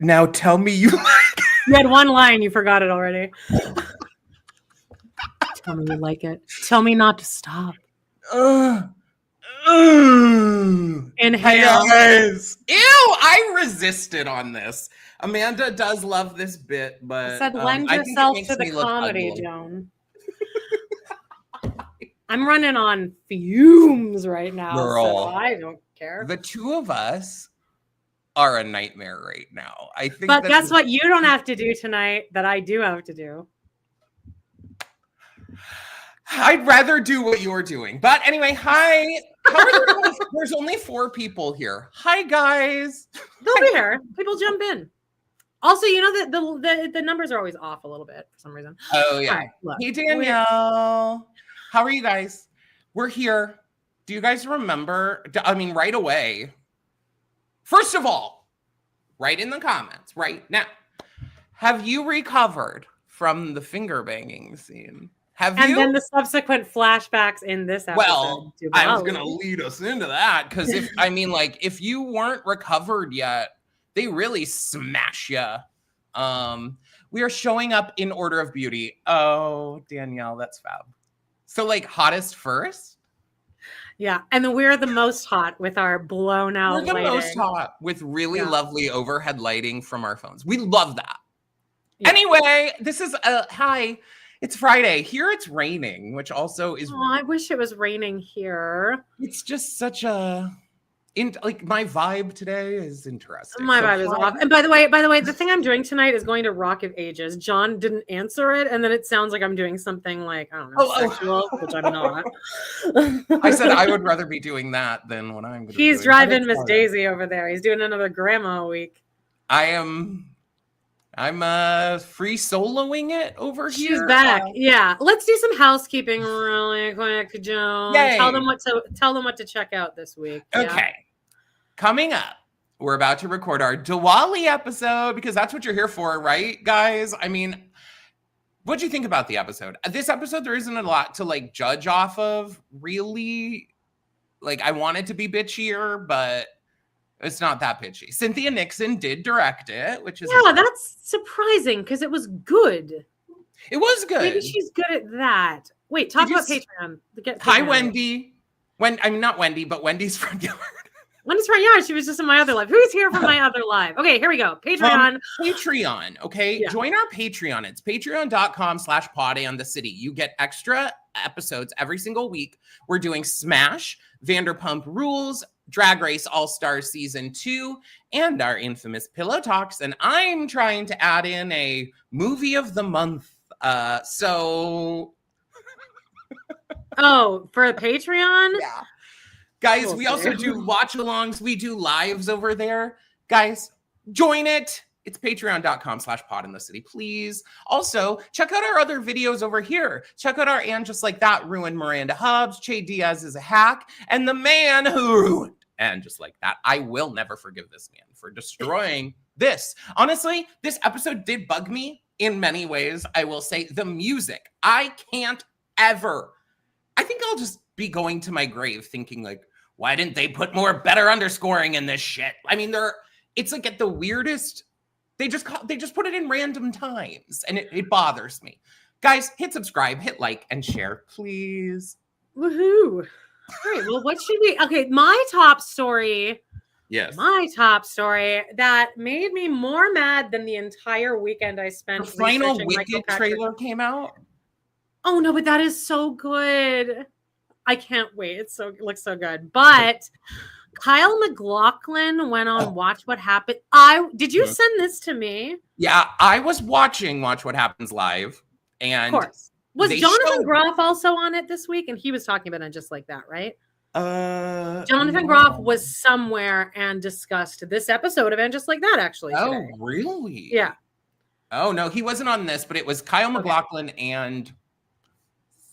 Now tell me you like You had one line, you forgot it already. Tell me you like it. Tell me not to stop. Inhale. Guys. Ew, I resisted on this. Amanda does love this bit, but I said lend I think it yourself makes to the me look comedy, ugly. Joan. I'm running on fumes right now, Girl, so I don't care. The two of us are a nightmare right now. I think But guess what you don't have to do tonight that I do have to do? I'd rather do what you're doing. But anyway, hi. How are you guys? There's only 4 people here. Hi, guys. They'll be here. People jump in. Also, you know that the numbers are always off a little bit for some reason. Oh, yeah. Right, look, hey, Danielle. How are you guys? We're here. Do you guys remember? I mean, right away. First of all, write in the comments right now. Have you recovered from the finger banging scene? Have you? And then the subsequent flashbacks in this episode. Well, I was going to lead us into that because if you weren't recovered yet, they really smash you. We are showing up in order of beauty. Oh, Danielle, that's fab. So hottest first? Yeah, and then we're the most hot with our blown out lighting. We're the most hot with really lovely overhead lighting from our phones. We love that. Yeah. Anyway, this is hi. It's Friday. Here it's raining, which also is. Oh, I wish it was raining here. It's just such a. My vibe today is interesting. My vibe is off. And by the way, the thing I'm doing tonight is going to Rock of Ages. John didn't answer it, and then it sounds like I'm doing something I don't know, sexual, which I'm not. I said I would rather be doing that than what I'm going to do. He's driving Miss Daisy over there. He's doing another grandma week. I'm free soloing it over here. She's back. Yeah. Let's do some housekeeping really quick, Joan. Yay. Tell them what to check out this week. Okay. Yeah. Coming up, we're about to record our Diwali episode because that's what you're here for, right, guys? I mean, what'd you think about the episode? This episode, there isn't a lot to judge off of, really. I want it to be bitchier, but it's not that bitchy. Cynthia Nixon did direct it, which is that's surprising because it was good. It was good. Maybe she's good at that. Wait, talk about Patreon. Hi, Wendy. Not Wendy, but Wendy's Front Yard. Wendy's Front Yard. She was just in my other life. Who's here from my other life? Okay, here we go. Patreon. Patreon. Okay. Yeah. Join our Patreon. It's patreon.com/PodAndTheCity. You get extra episodes every single week. We're doing Smash, Vanderpump Rules, Drag Race All-Stars Season 2, and our infamous Pillow Talks. And I'm trying to add in a movie of the month. Oh, for a Patreon? Yeah. Guys, we also do watch-alongs. We do lives over there. Guys, join it. It's patreon.com/PodAndTheCity, please. Also, check out our other videos over here. Check out our And Just Like That ruined Miranda Hubbs. Che Diaz is a hack. And the man who ruined And Just Like That. I will never forgive this man for destroying this. Honestly, this episode did bug me in many ways. I will say the music. I can't ever. I think I'll just be going to my grave thinking why didn't they put more better underscoring in this shit? I mean, it's at the weirdest. They just put it in random times, and it bothers me. Guys, hit subscribe, hit like, and share, please. Woohoo! All right, well, what should we? Okay, my top story. Yes. My top story that made me more mad than the entire weekend I spent. The final Wicked trailer came out. Oh no, but that is so good. I can't wait. It looks so good. But Kyle MacLachlan went on Watch What Happened. Did you send this to me? Yeah, I was watching Watch What Happens live. And of course. Was Jonathan Groff also on it this week? And he was talking about it just like that, right? Jonathan Groff was somewhere and discussed this episode of And Just Like That, actually. Oh, today. Really? Yeah. Oh, no, he wasn't on this, but it was Kyle MacLachlan and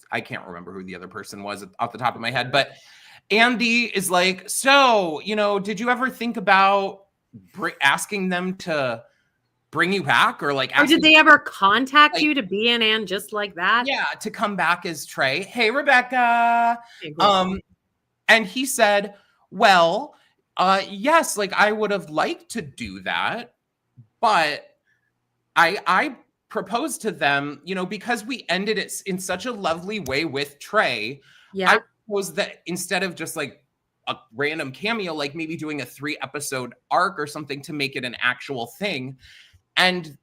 I can't remember who the other person was off the top of my head, but Andy is so, did you ever think about asking them to bring you back or or did they ever contact you to be in And Just Like That? Yeah, to come back as Trey. Hey, Rebecca. Hey, and he said, well, yes, I would have liked to do that, But I proposed to them, because we ended it in such a lovely way with Trey. Yeah. I proposed that instead of just like a random cameo, like maybe doing a 3-episode arc or something to make it an actual thing. And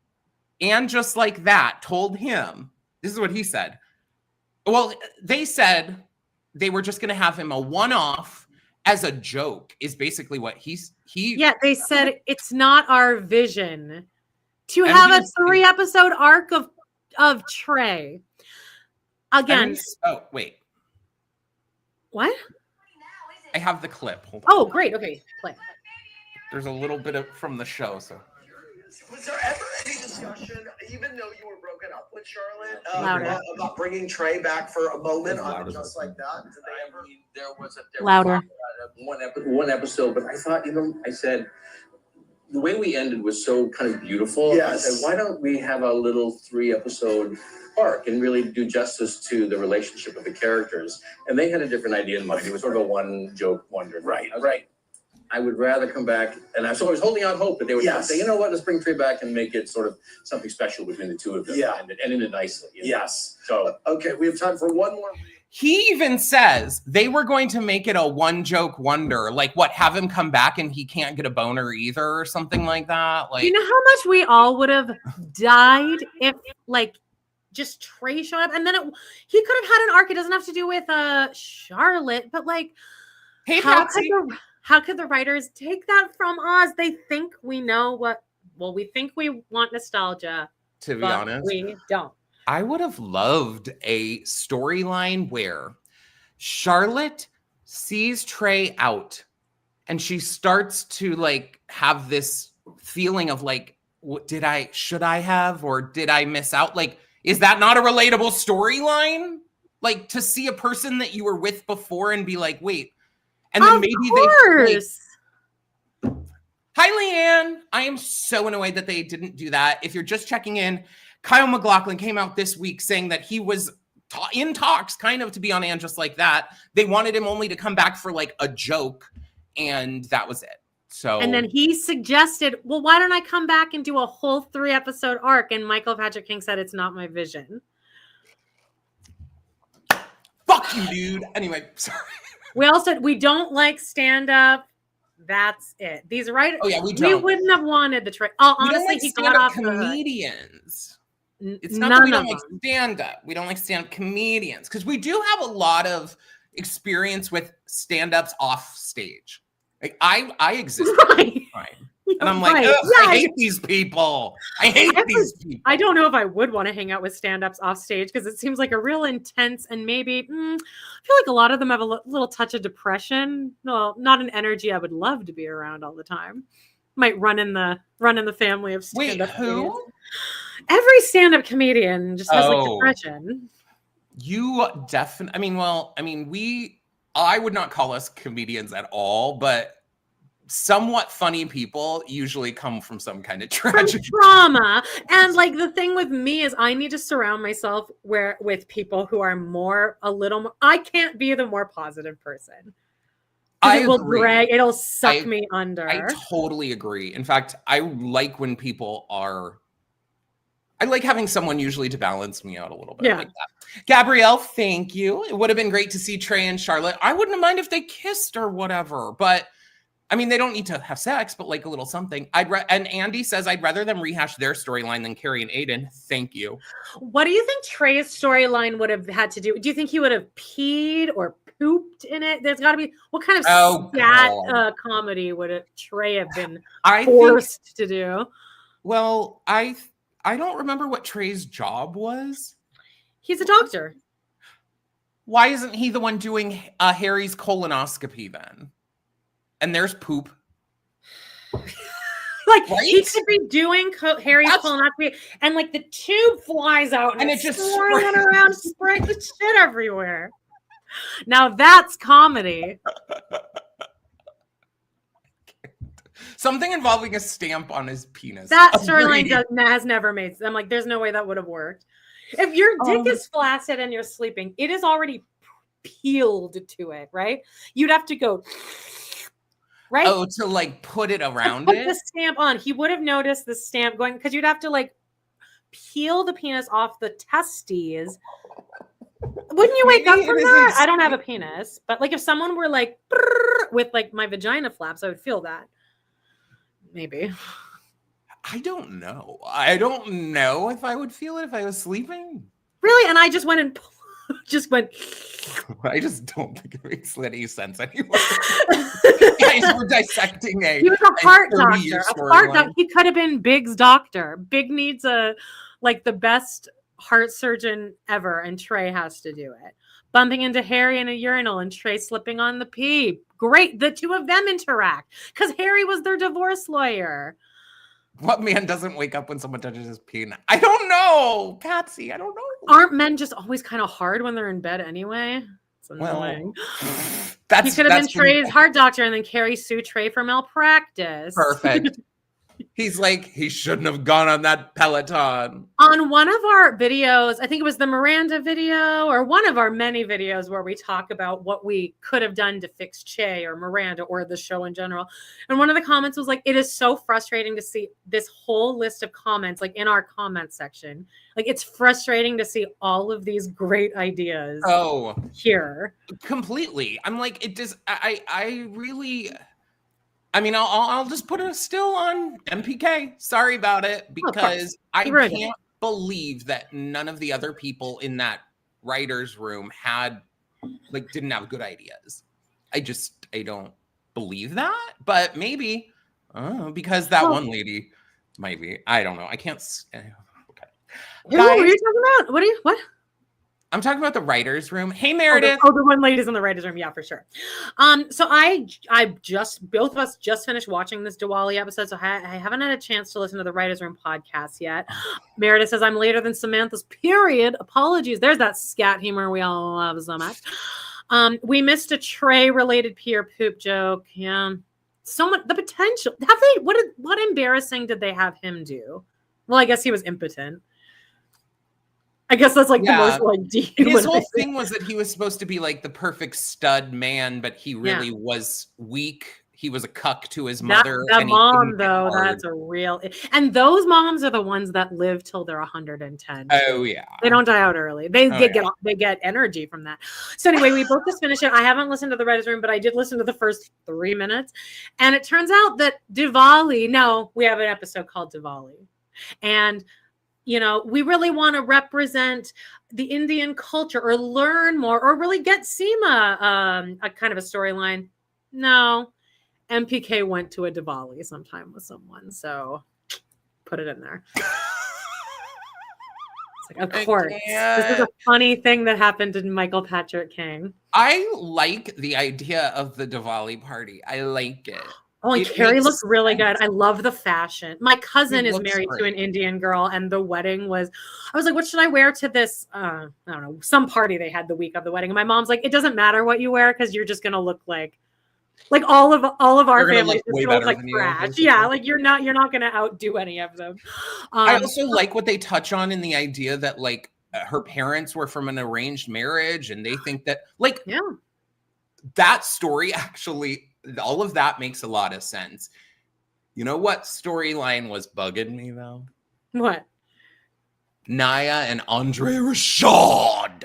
just like that told him, this is what he said. Well, they said they were just going to have him a one-off as a joke is basically what Yeah, they said it's not our vision to have a 3-episode arc of Trey. Again. Oh, wait. What? I have the clip. Hold on. Oh, great. Okay, play. There's a little bit from the show, so. Was there ever any discussion, even though you were broken up with Charlotte, about bringing Trey back for a moment on Just Like That? There was louder one episode, but I thought, I said the way we ended was so kind of beautiful. Yes. I said, why don't we have a little 3-episode arc and really do justice to the relationship of the characters? And they had a different idea in mind. It was sort of a one joke wonder. Right. I would rather come back, and I was holding out hope that they would say, you know what, let's bring Trey back and make it sort of something special between the two of them, and end it nicely. Yes. So okay, we have time for one more. He even says they were going to make it a one joke wonder, like have him come back and he can't get a boner either, or something like that. Like, you know how much we all would have died if just Trey showed up, and then he could have had an arc. It doesn't have to do with Charlotte, but hey, how could the writers take that from us? They think we know we think we want nostalgia. To be honest, we don't. I would have loved a storyline where Charlotte sees Trey out and she starts to have this feeling of should I have, or did I miss out? Is that not a relatable storyline? To see a person that you were with before and be like, wait, and then Hi, Leanne. I am so annoyed that they didn't do that. If you're just checking in, Kyle MacLachlan came out this week saying that he was in talks kind of to be on And Just Like That. They wanted him only to come back for a joke, and that was it. So, and then he suggested, well, why don't I come back and do a whole 3-episode arc? And Michael Patrick King said, it's not my vision. Fuck you, dude. Anyway, sorry. We all said we don't like stand-up. That's it. These writers, we wouldn't have wanted the Trey. Oh, honestly, he got off comedians. It's not that we don't like stand-up. We don't like stand-up comedians because we do have a lot of experience with stand-ups off stage. I exist right. And I'm like, I hate these people. I hate these people. I don't know if I would want to hang out with stand-ups off stage because it seems like a real intense, and maybe I feel like a lot of them have a little touch of depression. No, not an energy I would love to be around all the time. Might run in the family of stand-up. Wait, who? Comedians. Every stand-up comedian just has depression. You definitely. I would not call us comedians at all, but somewhat funny people usually come from some kind of tragedy, trauma. And the thing with me is I need to surround myself with people who are a little more. I can't be the more positive person. It'll suck me under. I totally agree. In fact, I like when people are. I like having someone usually to balance me out a little bit. Yeah. Like that. Gabrielle, thank you. It would have been great to see Trey and Charlotte. I wouldn't mind if they kissed or whatever, but they don't need to have sex, but a little something. And Andy says, I'd rather them rehash their storyline than Carrie and Aiden. Thank you. What do you think Trey's storyline would have had to do? Do you think he would have peed or pooped in it? There's got to be, what kind of comedy would Trey have been forced to do? Well, I don't remember what Trey's job was. He's a doctor. Why isn't he the one doing Harry's colonoscopy then? And there's poop. He could be doing Harry's colonoscopy, and the tube flies out, and it just swirling around, spraying the shit everywhere. Now that's comedy. Something involving a stamp on his penis. That storyline has never made. I'm like, there's no way that would have worked. If your dick is flaccid and you're sleeping, it is already peeled to it, right? You'd have to go. right? Oh, to like put it around put it? the stamp on. He would have noticed the stamp going, because you'd have to like peel the penis off the testes. Wouldn't you wake up from that? I don't have a penis, but like if someone were like with like my vagina flaps, I would feel that. Maybe. I don't know. I don't know if I would feel it if I was sleeping. Really? And I just went and just went. I just don't think it makes any sense anymore. Guys, we're dissecting He was a heart doctor. A heart doctor. He could have been Big's doctor. Big needs the best heart surgeon ever, and Trey has to do it. Bumping into Harry in a urinal and Trey slipping on the pee. Great. The two of them interact because Harry was their divorce lawyer. What man doesn't wake up when someone touches his penis? I don't know, Patsy. I don't know. Aren't men just always kind of hard when they're in bed anyway? It's annoying. Well, he could have been Trey's heart doctor and then Carrie sue Trey for malpractice. Perfect. He's like, he shouldn't have gone on that Peloton. On one of our videos, I think it was the Miranda video or one of our many videos where we talk about what we could have done to fix Che or Miranda or the show in general. And one of the comments was like, it is so frustrating to see this whole list of comments, like in our comment section. Like, it's frustrating to see all of these great ideas here. Completely. I'm like, it just, I really... I mean, I'll just put it still on MPK. Sorry about it, because I can't believe that none of the other people in that writer's room didn't have good ideas. I don't believe that, but maybe because that one lady might be. I don't know. I can't. Okay. Who are you talking about? What? I'm talking about the writer's room. Hey, Meredith. Oh, the one lady's in the writer's room. Yeah, for sure. So both of us just finished watching this Diwali episode, so I haven't had a chance to listen to the writer's room podcast yet. Meredith says, I'm later than Samantha's period. Apologies. There's that scat humor we all love so much. We missed a Trey-related peer poop joke. Yeah. So much, the potential. What embarrassing did they have him do? Well, I guess he was impotent. I guess that's like the most like deep. His whole thing was that he was supposed to be like the perfect stud man, but he really was weak. He was a cuck to his mother. That mom, though, that's a real. And those moms are the ones that live till they're 110. Oh yeah, they don't die out early. They get energy from that. So anyway, we both just finished it. I haven't listened to the writer's room, but I did listen to the first 3 minutes, and it turns out that Diwali. No, we have an episode called Diwali, and. You know, we really want to represent the Indian culture or learn more or really get Seema a kind of a storyline. No, MPK went to a Diwali sometime with someone, so put it in there. It's like, of course, this is a funny thing that happened to Michael Patrick King. I like the idea of the Diwali party. I like it. Oh, and Carrie looked really good. I love the fashion. My cousin is married to an Indian girl, and the wedding was, I was like, what should I wear to this? I don't know, some party they had the week of the wedding. And my mom's like, it doesn't matter what you wear because you're just going to look like all of our family is going to look like trash. Yeah, like you're not going to outdo any of them. I also like what they touch on in the idea that like her parents were from an arranged marriage, and they think that that story actually. All of that makes a lot of sense. You know what storyline was bugging me though? What? Naya and Andre Rashad.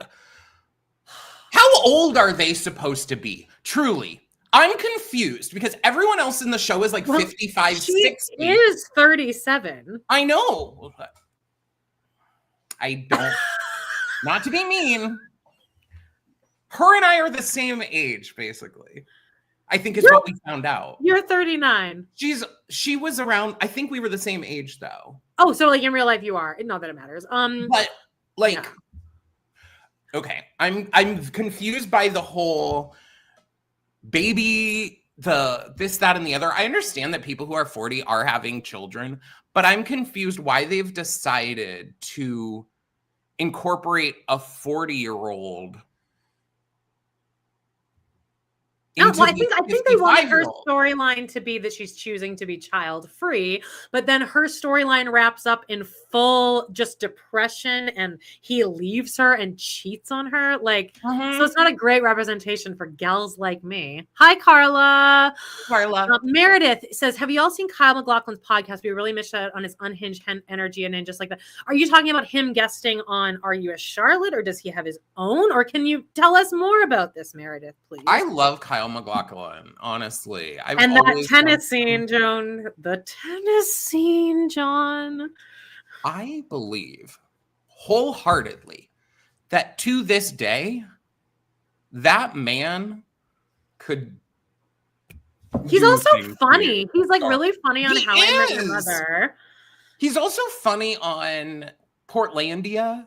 How old are they supposed to be? Truly. I'm confused because everyone else in the show is like 55, 60. She is 37. I know. I don't, not to be mean. Her and I are the same age, basically. I think is what we found out. You're 39. She was around. I think we were the same age though. Oh, so like in real life you are. Not that it matters. But like, okay, I'm confused by the whole baby, this, that, and the other. I understand that people who are 40 are having children, but I'm confused why they've decided to incorporate a 40-year-old into I think they wanted her 55-year-old. storyline to be that she's choosing to be child free, but then her storyline wraps up in full just depression, and he leaves her and cheats on her. Like, so it's not a great representation for gals like me. Hi, Carla. Meredith says, have you all seen Kyle MacLachlan's podcast? We really missed out on his unhinged energy and just like that. Are you talking about him guesting on Are You a Charlotte, or does he have his own? Or can you tell us more about this, Meredith, please? I love Kyle MacLachlan, honestly. And that tennis scene, Joan. The tennis scene, John. I believe wholeheartedly that to this day, that man could. He's also funny. He's like really funny on How I Met Your Mother. He's also funny on Portlandia.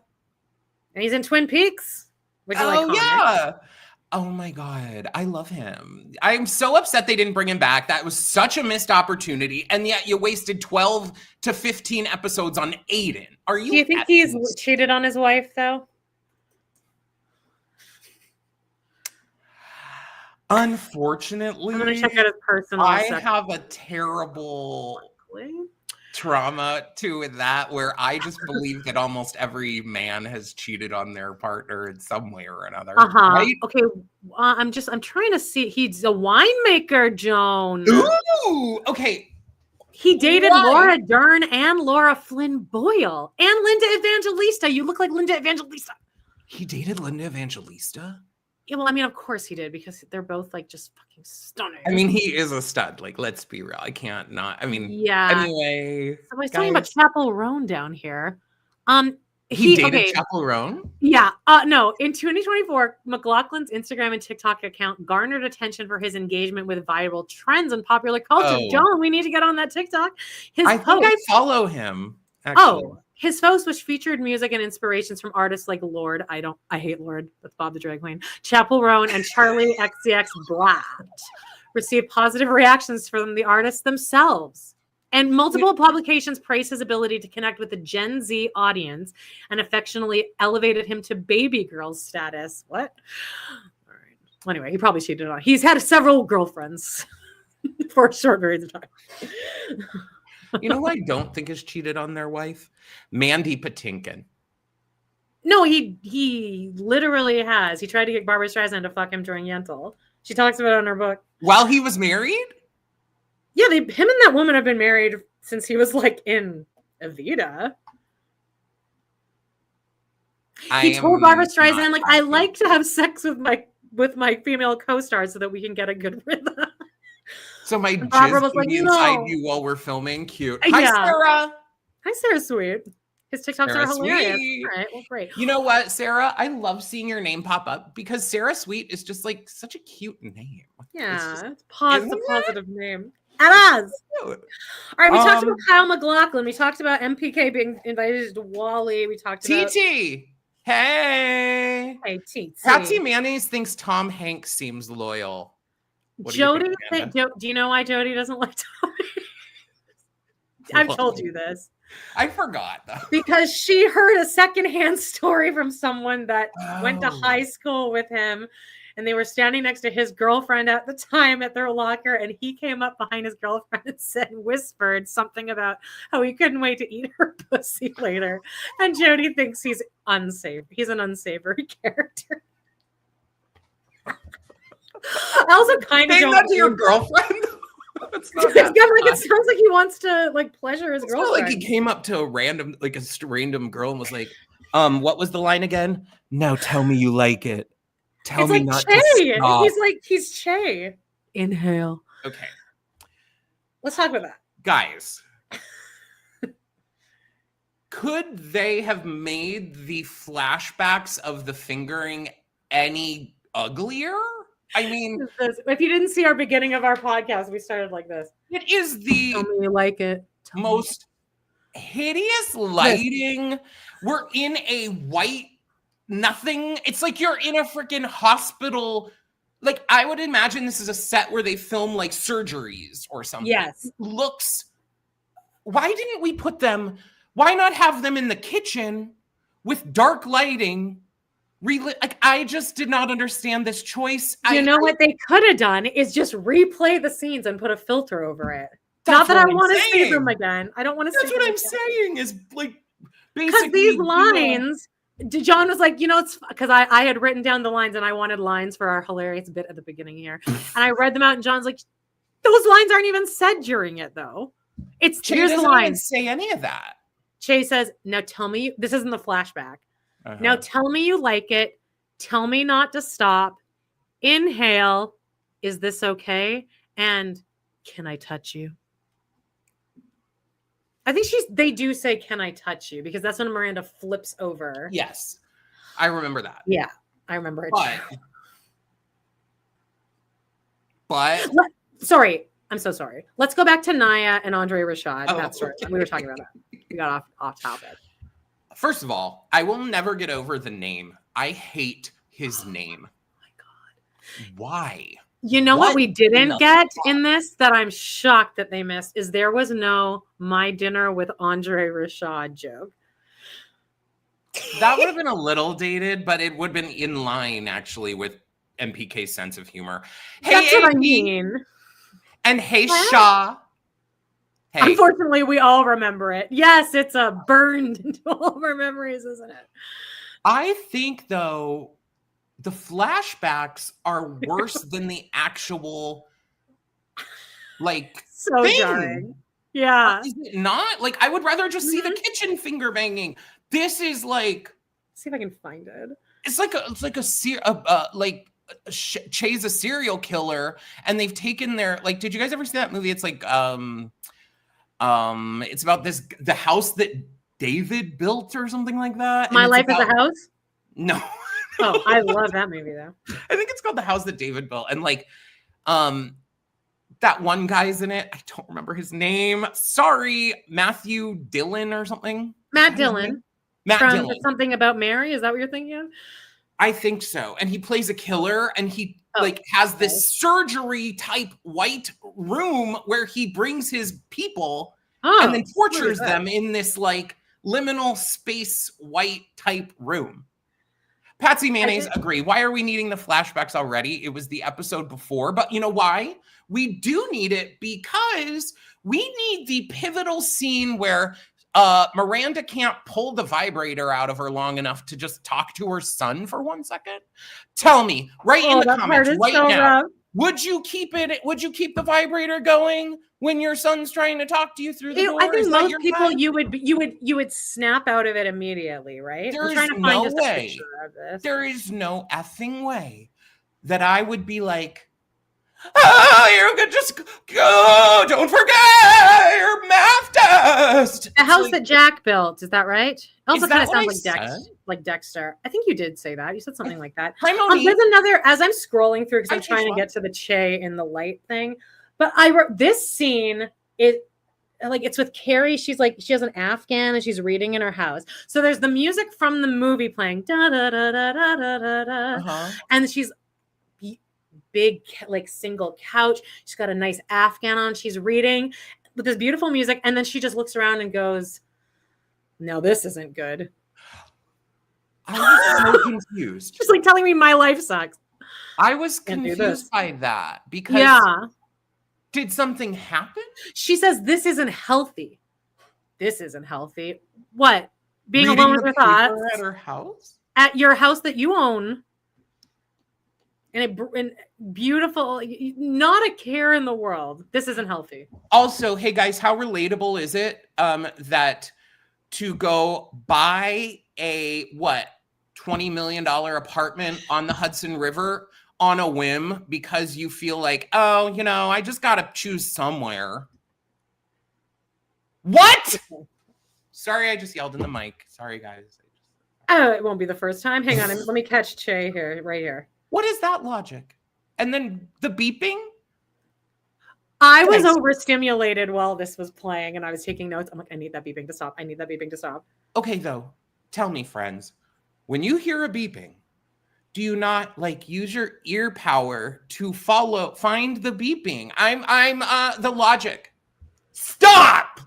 And he's in Twin Peaks. Yeah. Oh my God. I love him. I'm so upset they didn't bring him back. That was such a missed opportunity. And yet you wasted 12 to 15 episodes on Aiden. Do you think he's cheated on his wife, though? Unfortunately, I'm going to check out his personal. I have a terrible trauma to that, where I just believe that almost every man has cheated on their partner in some way or another. Right? Okay. I'm trying to see. He's a winemaker, Joan. Ooh. Okay. He dated Laura Dern and Laura Flynn Boyle and Linda Evangelista. You look like Linda Evangelista. He dated Linda Evangelista? Yeah, well, I mean, of course he did, because they're both like just fucking stunning. I mean, he is a stud. Like, let's be real. I can't not. I mean, yeah. Anyway, so I was talking about Chapel Roan down here. He dated Chapel Roan? Yeah. No. In 2024, MacLachlan's Instagram and TikTok account garnered attention for his engagement with viral trends and popular culture. Oh. John, we need to get on that TikTok. I think I follow him. Actually. Oh. His post, which featured music and inspirations from artists like Lorde, I hate Lorde, that's Bob the Drag Queen, Chapel Roan, and Charlie XCX Black, received positive reactions from the artists themselves. And multiple publications praised his ability to connect with the Gen Z audience and affectionately elevated him to baby girl status. What? All right. Well, anyway, he probably cheated on. He's had several girlfriends for short periods of time. You know who I don't think has cheated on their wife? Mandy Patinkin. No, he literally has. He tried to get Barbara Streisand to fuck him during Yentl. She talks about it in her book. While he was married? Yeah, him and that woman have been married since he was like in Evita. He told Barbara Streisand, like, I like to have sex with my female co-stars so that we can get a good rhythm. So my jizz was like, inside you while we're filming. Cute. Hi, Sarah. Hi, Sarah Sweet. His TikToks are hilarious. All right, well, great. You know what, Sarah? I love seeing your name pop up because Sarah Sweet is just like such a cute name. Yeah, it's a positive name. At us. All right, we talked about Kyle MacLachlan. We talked about MPK being invited to Diwali. We talked about TT. Hey, TT. Patsy Mayonnaise thinks Tom Hanks seems loyal. Jody, do you know why Jody doesn't like Tommy? I've told you this. I forgot though. Because she heard a secondhand story from someone that went to high school with him, and they were standing next to his girlfriend at the time at their locker, and he came up behind his girlfriend and whispered something about how he couldn't wait to eat her pussy later. And Jody thinks he's unsafe. He's an unsavory character. I also kind of don't that to your girlfriend. It's not that it sounds like he wants to like pleasure his girlfriend. Not like he came up to a random girl and was like, what was the line again? Now tell me you like it. Tell me not to stop. He's Che. Inhale. Okay. Let's talk about that. Guys. Could they have made the flashbacks of the fingering any uglier? I mean, if you didn't see our beginning of our podcast, we started like this. It is the Tell me you like it. Most hideous lighting. We're in a white nothing. It's like you're in a freaking hospital. Like, I would imagine this is a set where they film like surgeries or something. Yes. Why didn't we put them? Why not have them in the kitchen with dark lighting like I just did not understand this choice. You know what they could have done is just replay the scenes and put a filter over it. Not that I want to see them again. I don't want to see them again. That's what I'm saying is like because these lines, John was like, it's because I had written down the lines and I wanted lines for our hilarious bit at the beginning here. And I read them out and John's like, those lines aren't even said during it though. Here's the lines. Say any of that. Che says, now tell me, this isn't the flashback. Now tell me you like it. Tell me not to stop. Inhale. Is this okay? And can I touch you? I think they do say, can I touch you? Because that's when Miranda flips over. Yes. I remember that. Yeah. I remember it. But sorry. I'm so sorry. Let's go back to Naya and Andre Rashad. That's right. We were talking about that. We got off topic. First of all, I will never get over the name. I hate his name. Oh my God. Why? You know what we didn't get in this that I'm shocked that they missed is there was no My Dinner with Andre Rashad joke. That would have been a little dated, but it would have been in line actually with MPK's sense of humor. Hey, that's what I mean. And hey, Shaw. Hey. Unfortunately, we all remember it. Yes, it's burned into all of our memories, isn't it? I think, though, the flashbacks are worse than the actual, so thing. Jarring. Yeah. Is it not? Like, I would rather just see the kitchen finger banging. This is like... See if I can find it. It's like Che's a serial killer, and they've taken their... Like, did you guys ever see that movie? It's like... it's about the house that David built or something like that. My Life is a House? No. Oh, I love that movie though. I think it's called The House That David Built. And that one guy's in it. I don't remember his name. Sorry, Matthew Dillon or something. Matt Dillon. Dillon. Something About Mary. Is that what you're thinking of? I think so. And he plays a killer and he has this surgery type white room where he brings his people and then tortures them in this liminal space white type room. Patsy Mayonnaise agree. Why are we needing the flashbacks already? It was the episode before, but you know why? We do need it because we need the pivotal scene where Miranda can't pull the vibrator out of her long enough to just talk to her son for 1 second. Tell me in the comments right now. Rough. Would you keep the vibrator going when your son's trying to talk to you through the door? I think most people you would snap out of it immediately, right? There is no way. There is no effing way that I would be like, you're good. Just go. Don't forget your math test. The house that Jack built. Is that right? It also kind of sounds like Dexter. I think you did say that. You said something like that. There's another, as I'm scrolling through, because I'm trying to get to the Che in the light thing. But I wrote this scene, it's with Carrie. She has an Afghan and she's reading in her house. So there's the music from the movie playing, da da da da da da da, and she's big single couch. She's got a nice Afghan on. She's reading with this beautiful music, and then she just looks around and goes, "No, this isn't good." I was so confused. Just telling me my life sucks. I was confused by that because did something happen? She says this isn't healthy. This isn't healthy. What? Being alone with her thoughts at her house? At your house that you own. And beautiful, not a care in the world. This isn't healthy. Also, hey guys, how relatable is it that to go buy a $20 million apartment on the Hudson River on a whim because you feel like, I just got to choose somewhere. What? Sorry, I just yelled in the mic. Sorry, guys. Oh, it won't be the first time. Hang on, let me catch Che here, right here. What is that logic? And then the beeping? I was overstimulated while this was playing and I was taking notes. I'm like, I need that beeping to stop. I need that beeping to stop. Okay, though. Tell me, friends, when you hear a beeping, do you not use your ear power to find the beeping? I'm the logic. Stop!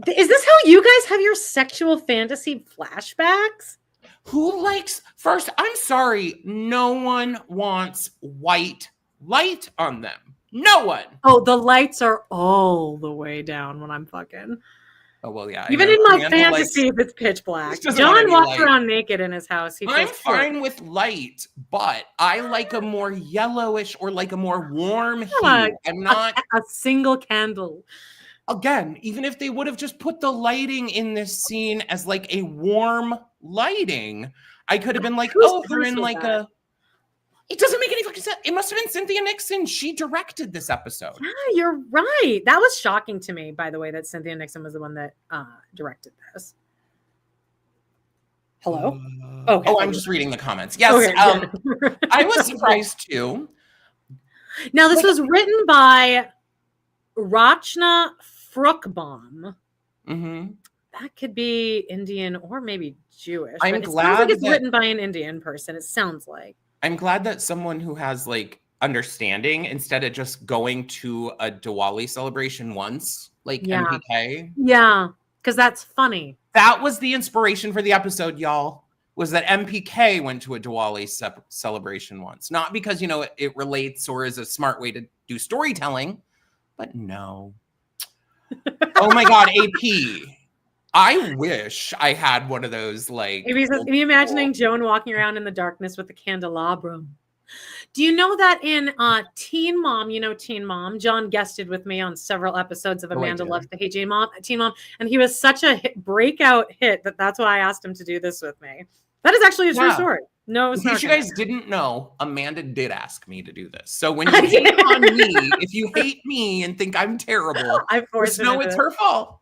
Is this how you guys have your sexual fantasy flashbacks? Who likes, first, I'm sorry, no one wants white light on them. No one. Oh, the lights are all the way down when I'm fucking. Oh, well, yeah. Even in my fantasy, if it's pitch black. John walks around naked in his house. I'm fine with light, but I like a more yellowish or like a more warm hue. I'm not a single candle. Again, even if they would have just put the lighting in this scene as like a warm lighting, I could have been like, oh, they're in like a. It doesn't make any fucking sense. It must have been Cynthia Nixon. She directed this episode. Yeah, you're right. That was shocking to me, by the way, that Cynthia Nixon was the one that directed this. Hello? Okay. Oh, I'm just reading the comments. Yes. Okay, I was surprised too. Now, this was written by Rachna Fruchbaum. Mm-hmm. That could be Indian or maybe Jewish. I'm glad sounds like it's written by an Indian person. It sounds like. I'm glad that someone who has like understanding instead of just going to a Diwali celebration once, like MPK. Yeah, because that's funny. That was the inspiration for the episode, y'all. Was that MPK went to a Diwali celebration once. Not because, you know, it relates or is a smart way to do storytelling, but no. Oh my God, AP. I wish I had one of those, like... If you imagining Joan walking around in the darkness with a candelabra. Do you know that in Teen Mom, you know Teen Mom, John guested with me on several episodes of Amanda Loves to Hate Teen Mom, and he was such a breakout hit that's why I asked him to do this with me. That is actually a true story. No, in case you guys didn't know, Amanda did ask me to do this. So when you hate on me, if you hate me and think I'm terrible, just know it's her fault.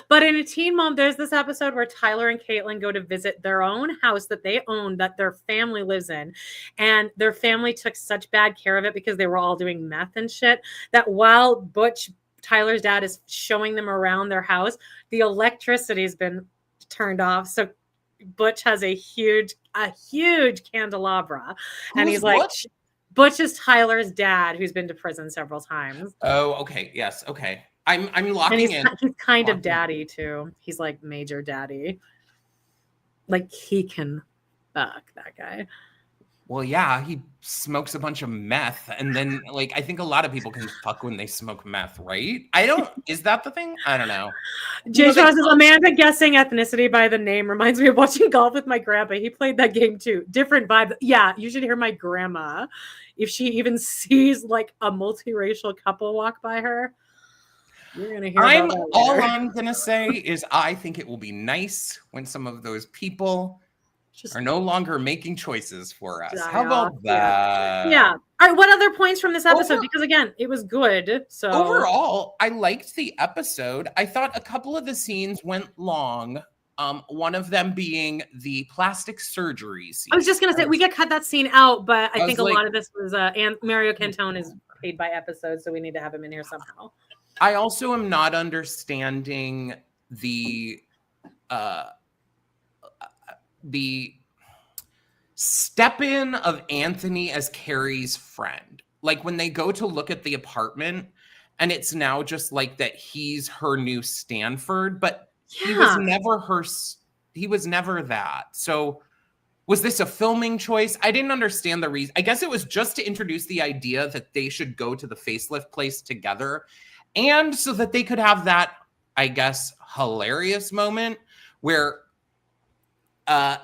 But in a Teen Mom, there's this episode where Tyler and Caitlin go to visit their own house that they own, that their family lives in. And their family took such bad care of it because they were all doing meth and shit, that while Butch, Tyler's dad, is showing them around their house, the electricity's been turned off. So Butch has a huge candelabra. And he's like, Butch is Tyler's dad, who's been to prison several times. Oh, okay. Yes. Okay. I'm locking in. He's kind of daddy too. He's like major daddy. Like he can fuck that guy. Well, yeah, he smokes a bunch of meth, and then like I think a lot of people can fuck when they smoke meth, right? Is that the thing? I don't know. Jay Shaw says Amanda guessing ethnicity by the name reminds me of watching golf with my grandpa. He played that game too. Different vibe. Yeah, you should hear my grandma. If she even sees like a multiracial couple walk by her. You're gonna hear all I'm gonna say is I think it will be nice when some of those people are no longer making choices for us. How about that? Yeah. All right. What other points from this episode? Because again, it was good. So overall, I liked the episode. I thought a couple of the scenes went long. One of them being the plastic surgery scene. I was just gonna say we could cut that scene out, but I think a lot of this was and Mario Cantone is paid by episode, so we need to have him in here somehow. I also am not understanding the step in of Anthony as Carrie's friend. Like when they go to look at the apartment and it's now just like that he's her new Stanford, but he was never that. So was this a filming choice? I didn't understand the reason. I guess it was just to introduce the idea that they should go to the facelift place together. And so that they could have that, I guess, hilarious moment where the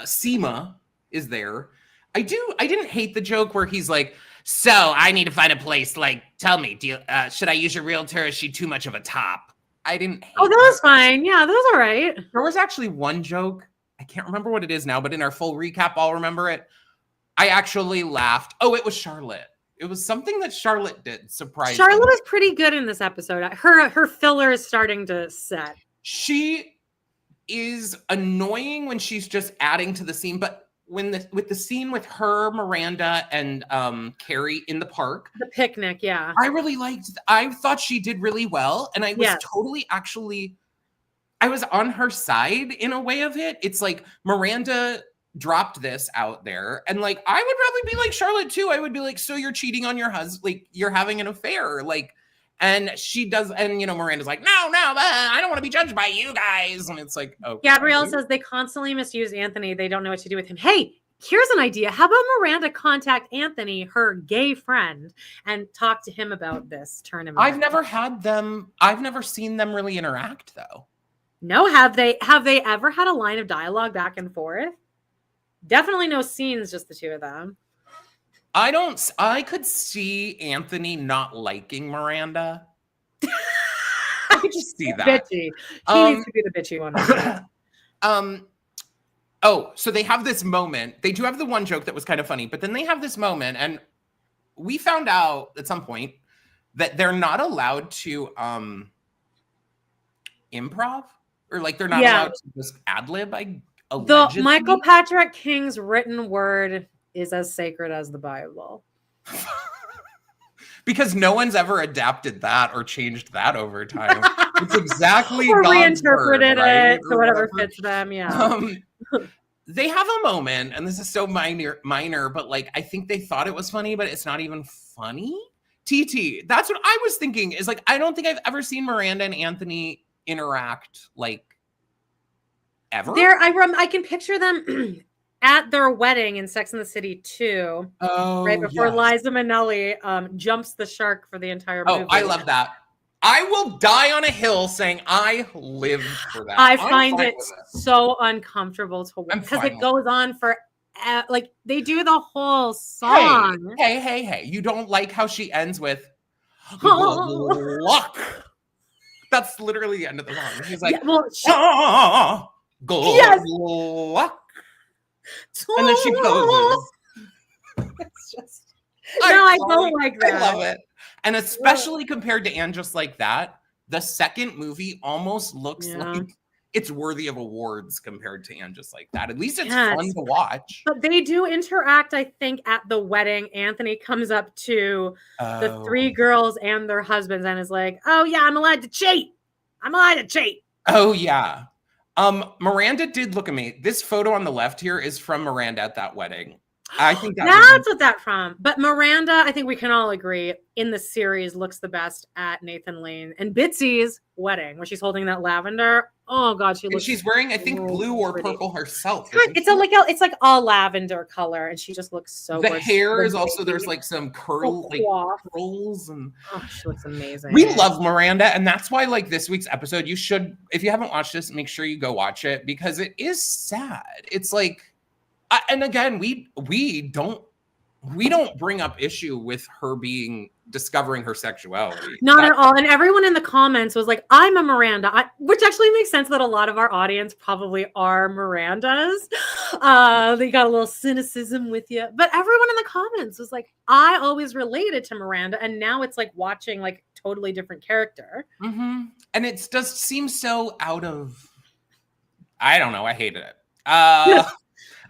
Seema is there. I didn't hate the joke where he's like, so I need to find a place. Like, tell me, should I use your realtor? Is she too much of a top? I didn't hate that was fine. Yeah, that was all right. There was actually one joke. I can't remember what it is now, but in our full recap, I'll remember it. I actually laughed. Oh, it was Charlotte. It was something that Charlotte did, surprisingly. Charlotte was pretty good in this episode. Her filler is starting to set. She is annoying when she's just adding to the scene, but with the scene with her, Miranda, and Carrie in the park. The picnic, yeah. I thought she did really well, and I was totally actually, I was on her side in a way of it. It's like Miranda dropped this out there, and like I would probably be like Charlotte too. I would be like, so you're cheating on your husband, like you're having an affair, like, And she does, and Miranda's like, no, I don't want to be judged by you guys. And it's like, okay. Gabrielle says they constantly misuse Anthony. They don't know what to do with him. Hey, here's an idea. How about Miranda contact Anthony, her gay friend, and talk to him about this tournament? I've never seen them really interact though. No, have they ever had a line of dialogue back and forth? Definitely no scenes, just the two of them. I could see Anthony not liking Miranda. I could just see that. Bitchy. He needs to be the bitchy one. So they have this moment. They do have the one joke that was kind of funny, but then they have this moment, and we found out at some point that they're not allowed to improv, or like they're not allowed to just ad-lib. The Michael Patrick King's written word is as sacred as the Bible. Because no one's ever adapted that or changed that over time. It's exactly or God's reinterpreted word, right? it to whatever fits them. Yeah. They have a moment, and this is so minor, but like I think they thought it was funny, but it's not even funny. TT, that's what I was thinking. Is like I don't think I've ever seen Miranda and Anthony interact like ever. I can picture them at their wedding in Sex and the City 2. Oh, right before Liza Minnelli jumps the shark for the entire movie. Oh, I love that. I will die on a hill saying I lived for that. I find it so uncomfortable to watch because it goes on for like they do the whole song. Hey! You don't like how she ends with luck? That's literally the end of the song. She's like, good luck. And then she poses. It's just I don't like that. I love it. And especially compared to And Just Like That, the second movie almost looks like it's worthy of awards compared to And Just Like That. At least it's fun to watch. But they do interact, I think, at the wedding. Anthony comes up to the three girls and their husbands and is like, oh yeah, I'm allowed to cheat. Oh yeah. Miranda did look amazing. This photo on the left here is from Miranda at that wedding. I think that's what that's from. But Miranda, I think we can all agree, in the series looks the best at Nathan Lane and Bitsy's wedding, where she's holding that lavender. Oh God, she's wearing, I think, blue or purple herself. It's like a lavender color, and she just looks so. The hair is also there's like some curls, and she looks amazing. We love Miranda, and that's why like this week's episode, you should, if you haven't watched this, make sure you go watch it because it is sad. It's like. And again, we don't bring up issue with her discovering her sexuality. Not at all. And everyone in the comments was like, I'm a Miranda, which actually makes sense that a lot of our audience probably are Mirandas. They got a little cynicism with you. But everyone in the comments was like, I always related to Miranda. And now it's like watching like totally different character. Mm-hmm. And it does seem so out of, I don't know. I hated it.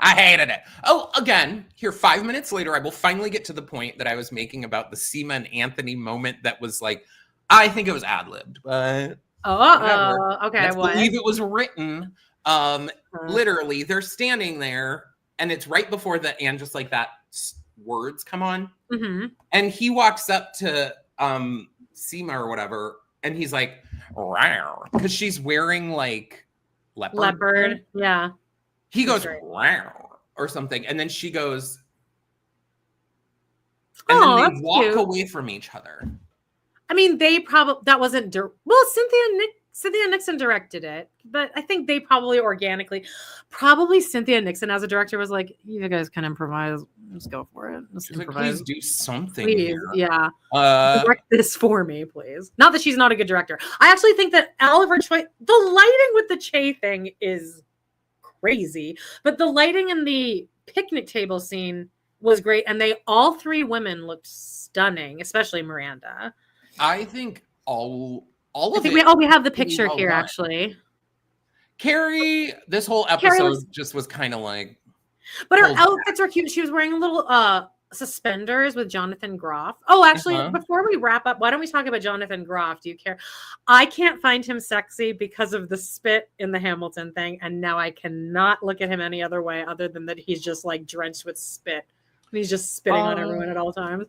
I hated it. Oh, again, here 5 minutes later, I will finally get to the point that I was making about the Seema and Anthony moment that was like, I think it was ad-libbed, but okay. Let's believe it was written. Literally, they're standing there, and it's right before the And Just Like That words come on. Mm-hmm. And he walks up to Seema or whatever, and he's like, because she's wearing like leopard. Yeah. He goes, wow, or something. And then she goes, and then they walk away from each other. I mean, that wasn't, Cynthia Nixon directed it, but I think they probably Cynthia Nixon as a director was like, you guys can improvise. Just go for it. Let's improvise. Like, please do something. Please, here. Yeah. Direct this for me, please. Not that she's not a good director. I actually think that Oliver Choi, the lighting with the Che thing is crazy, but the lighting in the picnic table scene was great, and all three women looked stunning, especially Miranda. I think all of it. We have the picture here done. Actually. Carrie, this whole episode just was kind of like, but her outfits are cute. She was wearing a little suspenders with Jonathan Groff. Oh, actually, before we wrap up, why don't we talk about Jonathan Groff? Do you care? I can't find him sexy because of the spit in the Hamilton thing, and now I cannot look at him any other way other than that he's just like drenched with spit. And he's just spitting on everyone at all times.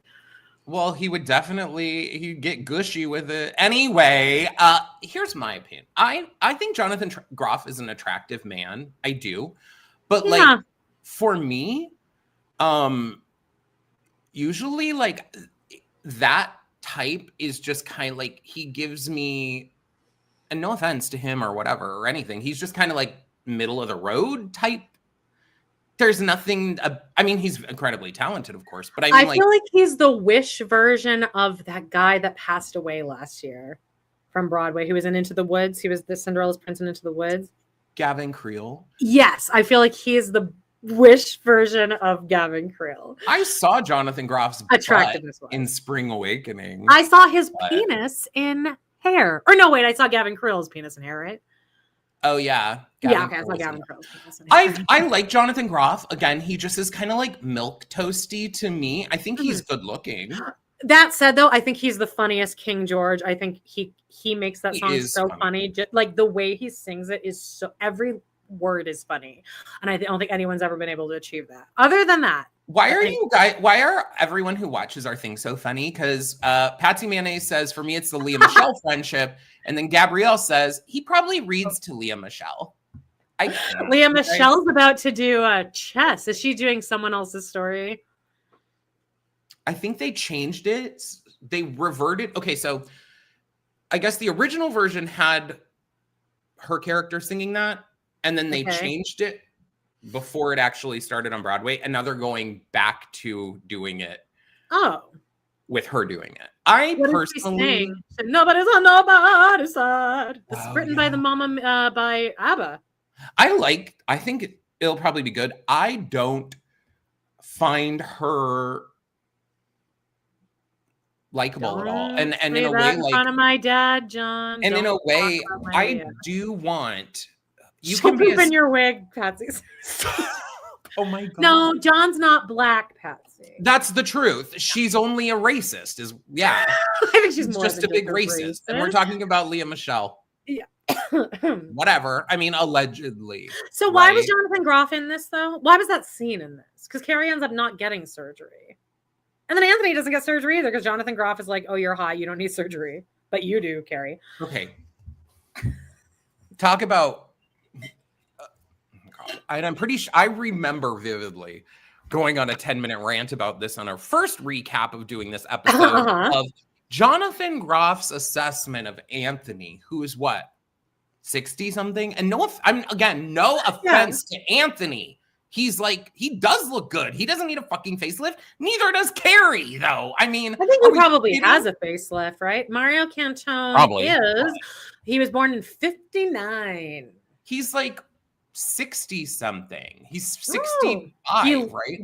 Well, he'd get gushy with it. Anyway, here's my opinion. I think Jonathan Groff is an attractive man. I do. But like for me, usually like that type is just kind of like he gives me, and no offense to him or whatever or anything, he's just kind of like middle of the road type. There's nothing. I mean, he's incredibly talented, of course, but I feel like he's the Wish version of that guy that passed away last year from Broadway. Who was in Into the Woods. He was the Cinderella's prince in Into the Woods. Gavin Creel. Yes, I feel like he is the Wish version of Gavin Creel. I saw Jonathan Groff's attractiveness in Spring Awakening. I saw his penis in Hair. Or no, wait, I saw Gavin Creel's penis in Hair, right? Oh yeah. Okay, I saw Gavin Creel's penis in Hair. I like Jonathan Groff. Again, he just is kind of like milk toasty to me. I think he's good looking. That said, though, I think he's the funniest King George. I think he makes that song so funny. Just, like the way he sings it is so, every word is funny, and I don't think anyone's ever been able to achieve that. Other than that, why are everyone who watches our thing so funny? Because Patsy Mayonnaise says, for me, it's the Leah Michelle friendship, and then Gabrielle says he probably reads to Leah Michelle. Leah Michelle's about to do chess. Is she doing someone else's story? I think they changed it. They reverted. Okay, so I guess the original version had her character singing that, and then they changed it before it actually started on Broadway, and now they're going back to doing it. Oh, with her doing it. I personally, nobody's on nobody's side. It's written by the mama by ABBA. I think it'll probably be good. I don't find her likable at all, and in a way, like in front of my dad, John. And in a way, I do want you can be in your wig, Patsy. Oh my god! No, John's not black, Patsy. That's the truth. She's only a racist. I think she's more just a big racist, and we're talking about Leah Michelle. Yeah. Whatever. I mean, allegedly. So why was Jonathan Groff in this though? Why was that scene in this? Because Carrie ends up not getting surgery. And then Anthony doesn't get surgery either because Jonathan Groff is like, oh, you're hot. You don't need surgery. But you do, Carrie. Okay. Talk about... I'm pretty sure... I remember vividly going on a 10-minute rant about this on our first recap of doing this episode of Jonathan Groff's assessment of Anthony, who is what? 60-something? And no offense to Anthony. He's like, he does look good. He doesn't need a fucking facelift. Neither does Carrie, though. I mean, I think he probably has a facelift, right? Mario Cantone he was born in 59. He's like 60-something. He's 65, right?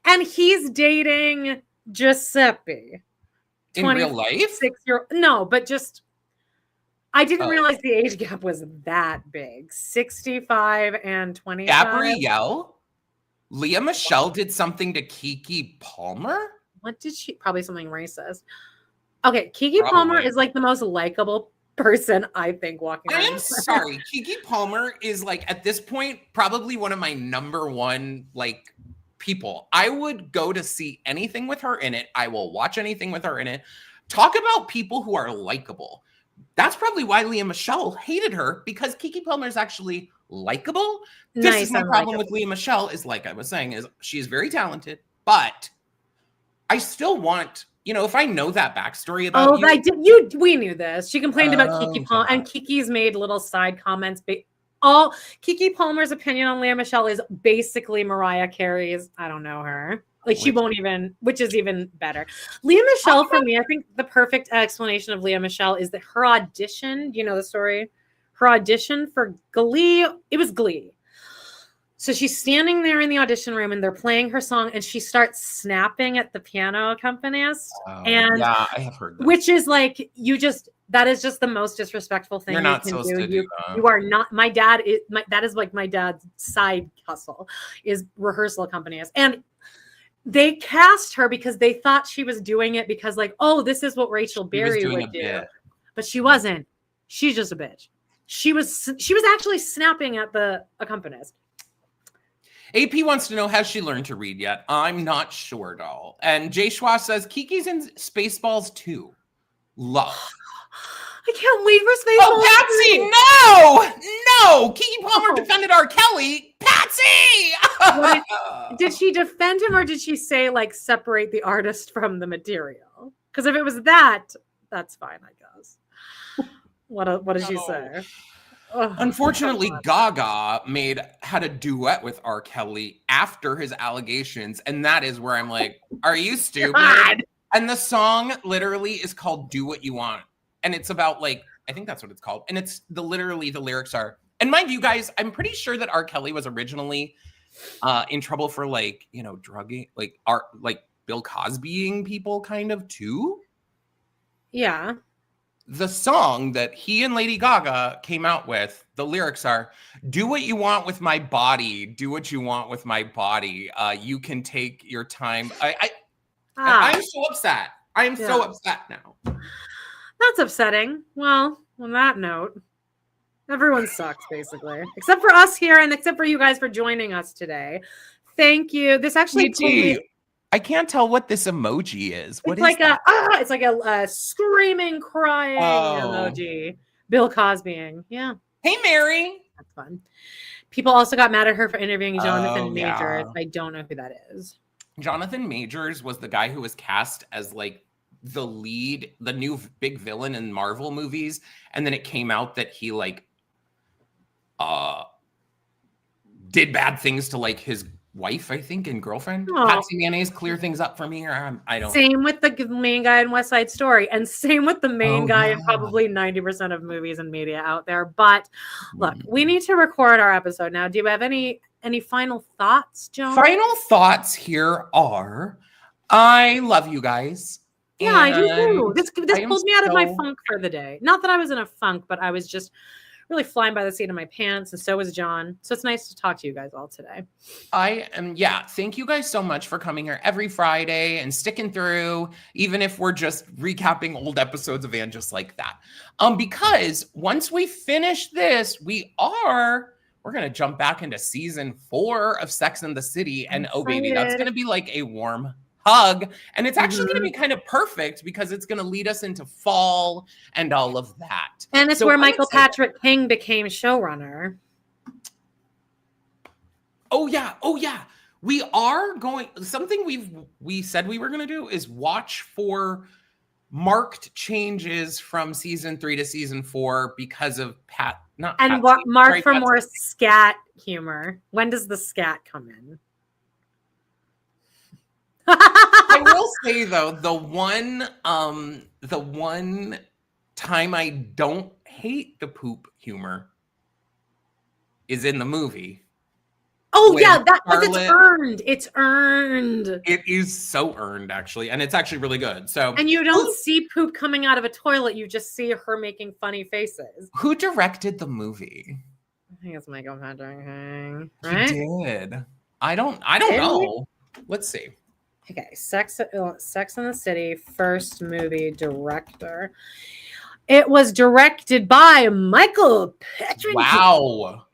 And he's dating Giuseppe. In real life? No, but just... I didn't realize the age gap was that big. 65 and 25. Gabrielle? Leah Michelle did something to Keke Palmer? What did she? Probably something racist. Okay, Keke Palmer is like the most likable person I think walking around. I am sorry. Keke Palmer is like, at this point, probably one of my number one, like, people. I would go to see anything with her in it. I will watch anything with her in it. Talk about people who are likable. That's probably why Leah Michelle hated her, because Keke Palmer is actually likable. This is my problem with Leah Michelle, is like I was saying, is she is very talented, but I still want, if I know that backstory about we knew this. She complained about Keke Palmer, and Keke's made little side comments. Keke Palmer's opinion on Leah Michelle is basically Mariah Carey's. I don't know her. Like she won't even, which is even better. Leah Michelle, for me, I think the perfect explanation of Leah Michelle is that her audition, do you know the story? Her audition for Glee, it was Glee. So she's standing there in the audition room and they're playing her song and she starts snapping at the piano accompanist. Yeah, I have heard that. Which is like, that is just the most disrespectful thing you can do. You are not, that is like my dad's side hustle, is rehearsal accompanist. And they cast her because they thought she was doing it because like, oh, this is what Rachel Berry would do. But she wasn't. She's just a bitch. She was actually snapping at the accompanist. AP wants to know, has she learned to read yet? I'm not sure, doll. And Jay Schwa says, Kiki's in Spaceballs too. Love. I can't wait for Spaceballs. Oh, Patsy, no! Kiki Palmer defended R. Kelly. Patsy! Did she defend him, or did she say, like, separate the artist from the material? Because if it was that, that's fine, I guess. What did she say? Unfortunately, Gaga had a duet with R. Kelly after his allegations, and that is where I'm like, are you stupid? God. And the song literally is called Do What You Want. And it's about, like, I think that's what it's called. And it's literally the lyrics are, and mind you guys, I'm pretty sure that R. Kelly was originally in trouble for, like, you know, drugging, like Bill Cosbying people kind of too. Yeah. The song that he and Lady Gaga came out with, the lyrics are, do what you want with my body. Do what you want with my body. You can take your time. I'm so upset. I am so upset now. That's upsetting. Well, on that note, everyone sucks, basically. Except for us here and except for you guys for joining us today. Thank you. This actually told me... I can't tell what this emoji is. What is like that? It's like a screaming, crying emoji. Bill Cosbying. Yeah. Hey, Mary. That's fun. People also got mad at her for interviewing Jonathan Majors. I don't know who that is. Jonathan Majors was the guy who was cast as, like, the lead, the new big villain in Marvel movies, and then it came out that he, like, did bad things to, like, his wife, I think, and girlfriend. Patsy Mayonnaise, clear things up for me, or I don't. Same with the main guy in West Side Story, and same with the main guy in probably 90% of movies and media out there. But look, we need to record our episode now. Do you have any final thoughts, Joan? Final thoughts here are, I love you guys. Yeah, I do too. This pulled me out of my funk for the day. Not that I was in a funk, but I was just really flying by the seat of my pants, and so was John. So it's nice to talk to you guys all today. I am, thank you guys so much for coming here every Friday and sticking through, even if we're just recapping old episodes of And Just Like That. Because once we finish this, we're going to jump back into season 4 of Sex and the City. And baby, that's going to be like a warm hug. And it's actually going to be kind of perfect because it's going to lead us into fall and all of that. And it's where Michael Patrick King became showrunner. Oh yeah. We are going, something we said we were going to do is watch for marked changes from season 3 to season 4 because of mark for more scat humor. When does the scat come in? I will say though, the one time I don't hate the poop humor is in the movie. Oh yeah, because it's earned. It's earned. It is so earned, actually, and it's actually really good. So, and you don't see poop coming out of a toilet; you just see her making funny faces. Who directed the movie? I think it's Michael Patrick King. Right? He did. I don't know. Let's see. Okay, Sex and the City, first movie director. It was directed by Michael Patrick. Wow.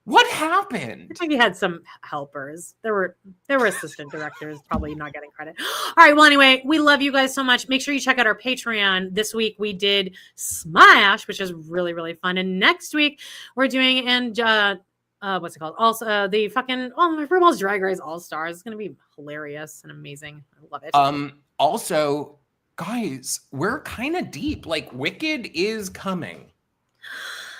What happened? I think he had some helpers. There were assistant directors probably not getting credit. All right. Well, anyway, we love you guys so much. Make sure you check out our Patreon. This week we did Smash, which is really, really fun. And next week we're doing what's it called? Also, the fucking RuPaul's Drag Race All Stars. It's gonna be hilarious and amazing. I love it. Also, guys, we're kind of deep. Like, Wicked is coming.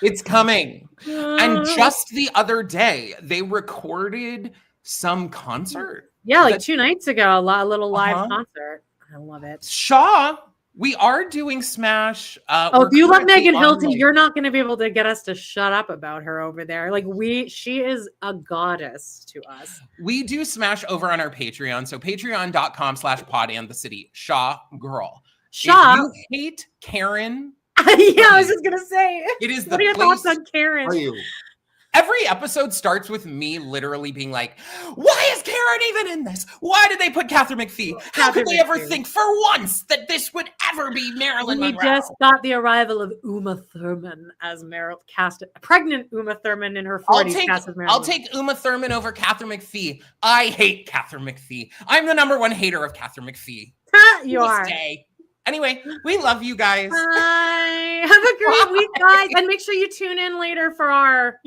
It's coming. And just the other day, they recorded some concert. Yeah, like 2 nights ago, a little live concert. I love it. Shaw, we are doing Smash. If you love Megan Hilty, you're not going to be able to get us to shut up about her over there. Like, she is a goddess to us. We do Smash over on our Patreon. So patreon.com/podandthecity. Shaw girl. Shaw. If you hate Karen. Yeah, I was just going to say. It is what are your thoughts on Karen? Every episode starts with me literally being like, why is Karen even in this? Why did they put Catherine McPhee? How could they ever think for once that this would ever be Marilyn Monroe? We just got the arrival of Uma Thurman as pregnant Uma Thurman in her 40s. I'll take Uma Thurman over Catherine McPhee. I hate Catherine McPhee. I'm the #1 hater of Catherine McPhee. You are. Anyway, we love you guys. Bye. Have a great week, guys. And make sure you tune in later for our,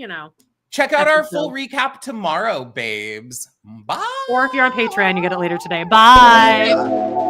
check out our full recap tomorrow, babes. Bye. Or if you're on Patreon, you get it later today. Bye.